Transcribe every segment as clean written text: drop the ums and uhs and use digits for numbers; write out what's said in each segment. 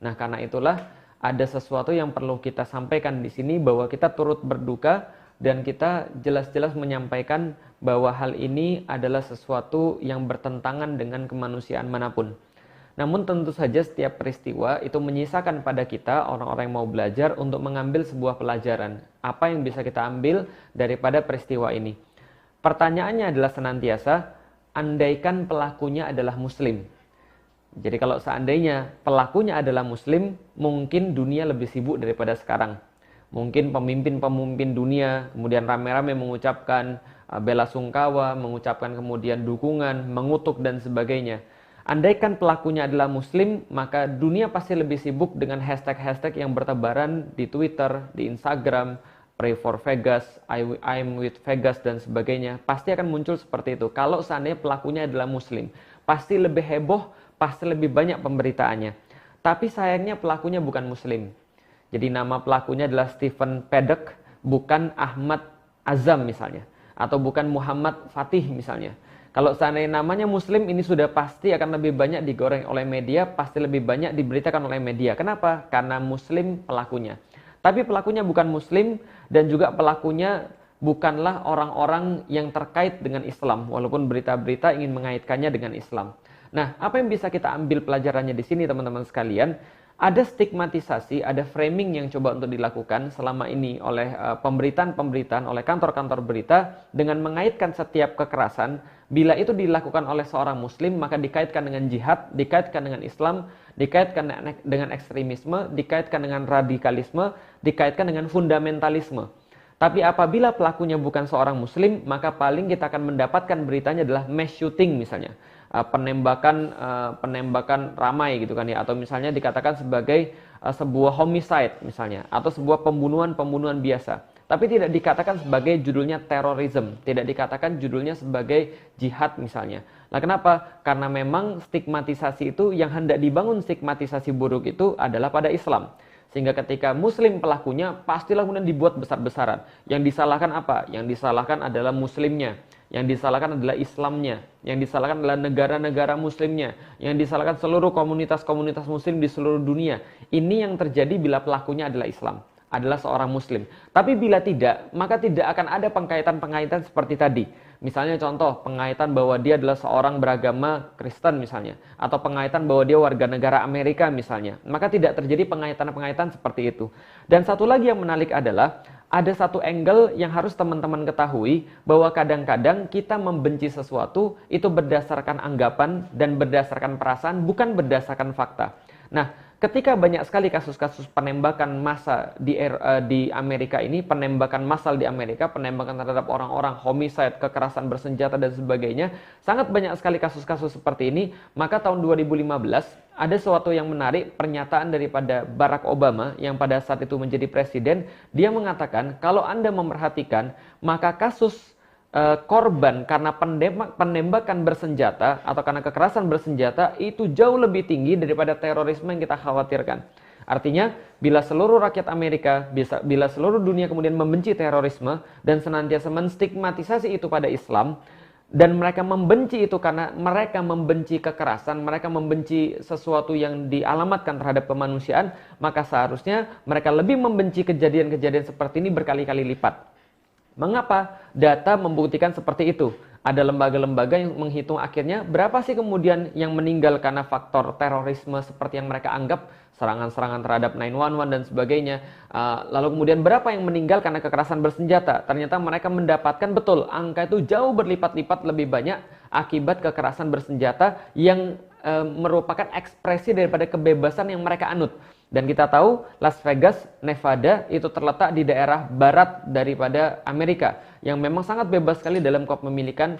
Nah, karena itulah ada sesuatu yang perlu kita sampaikan di sini bahwa kita turut berduka dan kita jelas-jelas menyampaikan bahwa hal ini adalah sesuatu yang bertentangan dengan kemanusiaan manapun. Namun tentu saja setiap peristiwa itu menyisakan pada kita orang-orang yang mau belajar untuk mengambil sebuah pelajaran. Apa yang bisa kita ambil daripada peristiwa ini? Pertanyaannya adalah senantiasa, andaikan pelakunya adalah muslim. Jadi kalau seandainya pelakunya adalah muslim, mungkin dunia lebih sibuk daripada sekarang. Mungkin pemimpin-pemimpin dunia kemudian rame-rame mengucapkan bela sungkawa, mengucapkan kemudian dukungan, mengutuk dan sebagainya. Andaikan pelakunya adalah muslim, maka dunia pasti lebih sibuk dengan hashtag-hashtag yang bertebaran di Twitter, di Instagram, pray for Vegas, I'm with Vegas dan sebagainya. Pasti akan muncul seperti itu. Kalau seandainya pelakunya adalah muslim, pasti lebih heboh, pasti lebih banyak pemberitaannya. Tapi sayangnya pelakunya bukan muslim. Jadi nama pelakunya adalah Stephen Paddock, bukan Ahmad Azam misalnya, atau bukan Muhammad Fatih misalnya. Kalau seandainya namanya muslim, ini sudah pasti akan lebih banyak digoreng oleh media, pasti lebih banyak diberitakan oleh media. Kenapa? Karena muslim pelakunya. Tapi pelakunya bukan muslim dan juga pelakunya bukanlah orang-orang yang terkait dengan Islam, walaupun berita-berita ingin mengaitkannya dengan Islam. Nah, apa yang bisa kita ambil pelajarannya di sini teman-teman sekalian? Ada stigmatisasi, ada framing yang coba untuk dilakukan selama ini oleh pemberitaan-pemberitaan, oleh kantor-kantor berita dengan mengaitkan setiap kekerasan. Bila itu dilakukan oleh seorang muslim, maka dikaitkan dengan jihad, dikaitkan dengan Islam, dikaitkan dengan ekstremisme, dikaitkan dengan radikalisme, dikaitkan dengan fundamentalisme. Tapi apabila pelakunya bukan seorang muslim, maka paling kita akan mendapatkan beritanya adalah mass shooting misalnya. Penembakan ramai gitu kan ya, atau misalnya dikatakan sebagai sebuah homicide misalnya, atau sebuah pembunuhan biasa. Tapi tidak dikatakan sebagai judulnya terorisme, tidak dikatakan judulnya sebagai jihad misalnya. Nah, kenapa? Karena memang stigmatisasi itu, yang hendak dibangun stigmatisasi buruk itu adalah pada Islam. Sehingga ketika muslim pelakunya, pastilah kemudian dibuat besar-besaran. Yang disalahkan apa? Yang disalahkan adalah muslimnya. Yang disalahkan adalah Islamnya. Yang disalahkan adalah negara-negara muslimnya. Yang disalahkan seluruh komunitas-komunitas muslim di seluruh dunia. Ini yang terjadi bila pelakunya adalah Islam, adalah seorang muslim. Tapi bila tidak, maka tidak akan ada pengkaitan-pengkaitan seperti tadi. Misalnya contoh, pengaitan bahwa dia adalah seorang beragama Kristen misalnya. Atau pengaitan bahwa dia warga negara Amerika misalnya. Maka tidak terjadi pengaitan-pengaitan seperti itu. Dan satu lagi yang menarik adalah, ada satu angle yang harus teman-teman ketahui, bahwa kadang-kadang kita membenci sesuatu itu berdasarkan anggapan dan berdasarkan perasaan, bukan berdasarkan fakta. Nah, ketika banyak sekali kasus-kasus penembakan massa di Amerika ini, penembakan massal di Amerika, penembakan terhadap orang-orang, homicide, kekerasan bersenjata dan sebagainya, sangat banyak sekali kasus-kasus seperti ini. Maka tahun 2015 ada sesuatu yang menarik, pernyataan daripada Barack Obama yang pada saat itu menjadi presiden. Dia mengatakan, kalau Anda memperhatikan, maka kasus korban karena penembakan bersenjata atau karena kekerasan bersenjata itu jauh lebih tinggi daripada terorisme yang kita khawatirkan. Artinya, bila seluruh rakyat Amerika, bila seluruh dunia kemudian membenci terorisme dan senantiasa menstigmatisasi itu pada Islam, dan mereka membenci itu karena mereka membenci kekerasan, mereka membenci sesuatu yang dialamatkan terhadap kemanusiaan, maka seharusnya mereka lebih membenci kejadian-kejadian seperti ini berkali-kali lipat. Mengapa? Data membuktikan seperti itu. Ada lembaga-lembaga yang menghitung akhirnya berapa sih kemudian yang meninggal karena faktor terorisme seperti yang mereka anggap, serangan-serangan terhadap 911 dan sebagainya. Lalu kemudian berapa yang meninggal karena kekerasan bersenjata. Ternyata mereka mendapatkan betul angka itu jauh berlipat-lipat lebih banyak akibat kekerasan bersenjata yang merupakan ekspresi daripada kebebasan yang mereka anut. Dan kita tahu Las Vegas, Nevada itu terletak di daerah barat daripada Amerika yang memang sangat bebas sekali dalam kepemilikan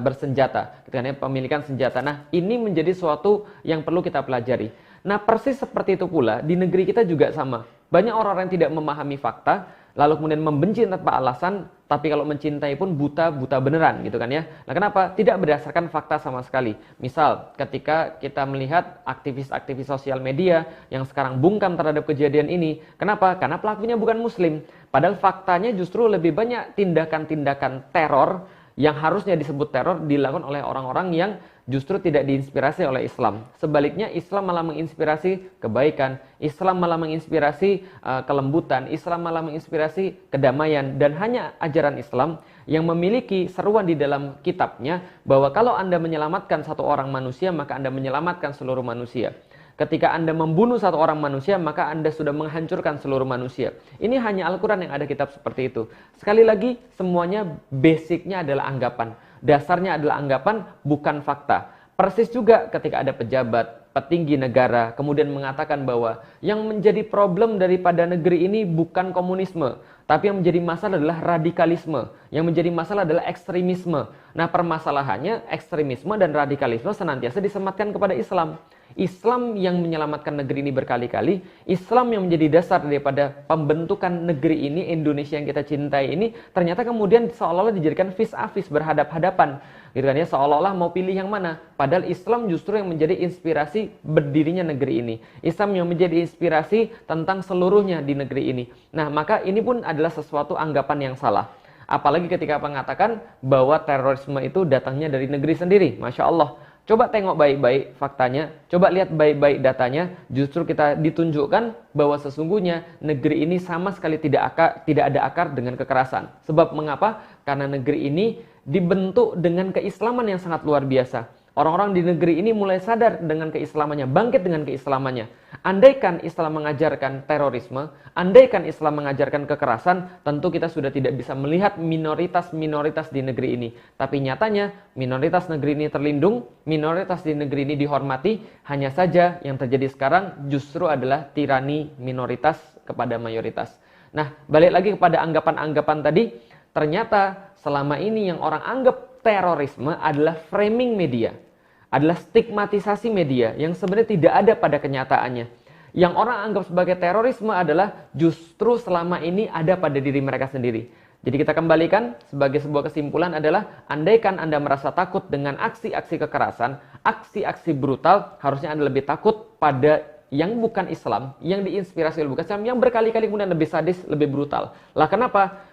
bersenjata, pemilikan senjata. Nah, ini menjadi suatu yang perlu kita pelajari. Nah, persis seperti itu pula di negeri kita juga sama. Banyak orang-orang yang tidak memahami fakta, lalu kemudian membenci tanpa alasan, tapi kalau mencintai pun buta beneran gitu kan ya. Nah, kenapa? Tidak berdasarkan fakta sama sekali. Misal, ketika kita melihat aktivis-aktivis sosial media yang sekarang bungkam terhadap kejadian ini. Kenapa? Karena pelakunya bukan muslim. Padahal faktanya justru lebih banyak tindakan-tindakan teror yang harusnya disebut teror dilakukan oleh orang-orang yang justru tidak diinspirasi oleh Islam. Sebaliknya Islam malah menginspirasi kebaikan, Islam malah menginspirasi kelembutan, Islam malah menginspirasi kedamaian, dan hanya ajaran Islam yang memiliki seruan di dalam kitabnya bahwa kalau Anda menyelamatkan satu orang manusia, maka Anda menyelamatkan seluruh manusia. Ketika Anda membunuh satu orang manusia, maka Anda sudah menghancurkan seluruh manusia. Ini hanya Al-Quran yang ada kitab seperti itu. Sekali lagi, semuanya basicnya adalah anggapan. Dasarnya adalah anggapan, bukan fakta. Persis juga ketika ada pejabat, petinggi negara, kemudian mengatakan bahwa yang menjadi problem daripada negeri ini bukan komunisme, tapi yang menjadi masalah adalah radikalisme. Yang menjadi masalah adalah ekstremisme. Nah, permasalahannya ekstremisme dan radikalisme senantiasa disematkan kepada Islam. Islam yang menyelamatkan negeri ini berkali-kali, Islam yang menjadi dasar daripada pembentukan negeri ini, Indonesia yang kita cintai ini, ternyata kemudian seolah-olah dijadikan vis-a-vis, berhadap-hadapan. Gitu kan ya, seolah-olah mau pilih yang mana. Padahal Islam justru yang menjadi inspirasi berdirinya negeri ini. Islam yang menjadi inspirasi tentang seluruhnya di negeri ini. Nah, maka ini pun adalah sesuatu anggapan yang salah. Apalagi ketika mengatakan bahwa terorisme itu datangnya dari negeri sendiri. Masya Allah. Coba tengok baik-baik faktanya, coba lihat baik-baik datanya, justru kita ditunjukkan bahwa sesungguhnya negeri ini sama sekali tidak ada akar dengan kekerasan. Sebab mengapa? Karena negeri ini dibentuk dengan keislaman yang sangat luar biasa. Orang-orang di negeri ini mulai sadar dengan keislamannya, bangkit dengan keislamannya. Andaikan Islam mengajarkan terorisme, andaikan Islam mengajarkan kekerasan, tentu kita sudah tidak bisa melihat minoritas-minoritas di negeri ini. Tapi nyatanya, minoritas negeri ini terlindung, minoritas di negeri ini dihormati, hanya saja yang terjadi sekarang justru adalah tirani minoritas kepada mayoritas. Nah, balik lagi kepada anggapan-anggapan tadi, ternyata selama ini yang orang anggap terorisme adalah framing media. Adalah stigmatisasi media yang sebenarnya tidak ada pada kenyataannya. Yang orang anggap sebagai terorisme adalah justru selama ini ada pada diri mereka sendiri. Jadi kita kembalikan sebagai sebuah kesimpulan adalah andaikan Anda merasa takut dengan aksi-aksi kekerasan, aksi-aksi brutal, harusnya Anda lebih takut pada yang bukan Islam, yang diinspirasi oleh bukan Islam, yang berkali-kali kemudian lebih sadis, lebih brutal. Lah kenapa?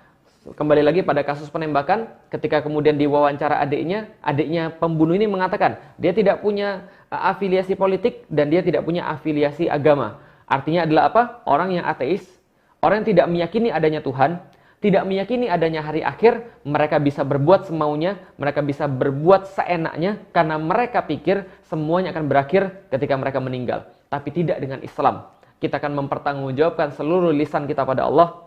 Kembali lagi pada kasus penembakan, ketika kemudian diwawancara adiknya pembunuh ini mengatakan dia tidak punya afiliasi politik dan dia tidak punya afiliasi agama. Artinya adalah apa? Orang yang ateis, orang yang tidak meyakini adanya Tuhan, tidak meyakini adanya hari akhir, mereka bisa berbuat semaunya, mereka bisa berbuat seenaknya karena mereka pikir semuanya akan berakhir ketika mereka meninggal. Tapi tidak dengan Islam. Kita akan mempertanggungjawabkan seluruh lisan kita pada Allah.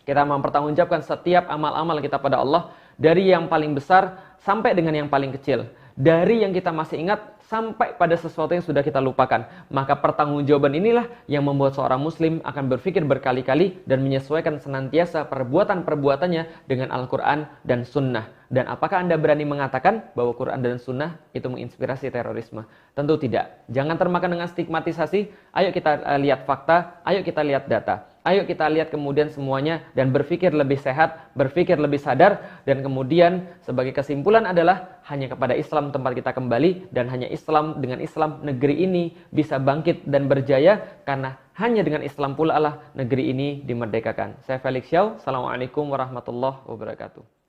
Kita mempertanggungjawabkan setiap amal-amal kita pada Allah, dari yang paling besar sampai dengan yang paling kecil. Dari yang kita masih ingat sampai pada sesuatu yang sudah kita lupakan. Maka pertanggungjawaban inilah yang membuat seorang muslim akan berpikir berkali-kali dan menyesuaikan senantiasa perbuatan-perbuatannya dengan Al-Quran dan Sunnah. Dan apakah Anda berani mengatakan bahwa Quran dan Sunnah itu menginspirasi terorisme? Tentu tidak. Jangan termakan dengan stigmatisasi. Ayo kita lihat fakta, ayo kita lihat data. Ayo kita lihat kemudian semuanya dan berpikir lebih sehat, berpikir lebih sadar, dan kemudian sebagai kesimpulan adalah hanya kepada Islam tempat kita kembali, dan hanya Islam, dengan Islam negeri ini bisa bangkit dan berjaya, karena hanya dengan Islam pula lah negeri ini dimerdekakan. Saya Felix Xiao, Assalamualaikum warahmatullahi wabarakatuh.